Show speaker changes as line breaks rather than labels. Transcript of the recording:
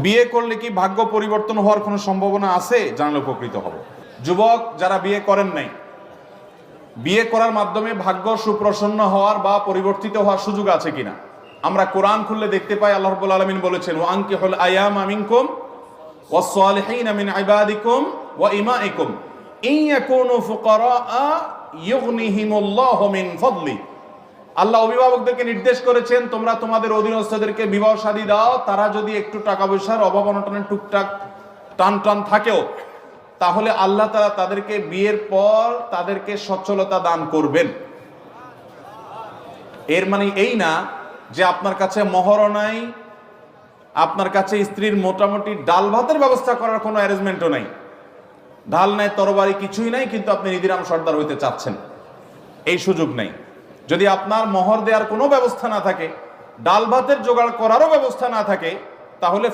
বিয়ে করলে কি ভাগ্য পরিবর্তন হওয়ার কোনো সম্ভাবনা আছে? জানলে উপকৃত হব। যুবক যারা বিয়ে করেন নাই, বিয়ে করার মাধ্যমে ভাগ্য সুপ্রসন্ন হওয়ার বা পরিবর্তিত হওয়ার সুযোগ আছে কিনা? আমরা কোরআন খুললে দেখতে পাই আল্লাহ রাব্বুল আলামিন বলেছেন, ওয়া আনকিহুল আয়ামা মিনকুম ওয়াস-সালিহিনা মিন ইবাদিকুম ওয়া ইমাইকুম ইন ইয়াকুনু ফুকারা ইউগনিহিমুল্লাহু মিন ফাদলি। আল্লাহ অভিভাবকদেরকে নির্দেশ করেছেন, তোমরা তোমাদের অধীনস্থদেরকে বিবাহ শাদী দাও, তারা যদি একটু টাকা পয়সার অভাব অনটনের টুকটাক টান থাকেও, তাহলে আল্লাহ তাআলা তাদেরকে বিয়ের পর তাদেরকে সচ্ছলতা দান করবেন। এর মানে এই না যে আপনার কাছে মোহরও নাই, আপনার কাছে স্ত্রীর মোটামুটি ডাল ভাতের ব্যবস্থা করার কোনো অ্যারেঞ্জমেন্টও নাই, ঢাল নাই তরবারি কিছুই নাই, কিন্তু আপনি নিধিরাম সর্দার হইতে চাচ্ছেন, এই সুযোগ নেই। যদি আপনার মোহর দেওয়ার কোনো ব্যবস্থা না থাকে, ডাল ভাতের জোগাড় করারও ব্যবস্থা না থাকে, তাহলে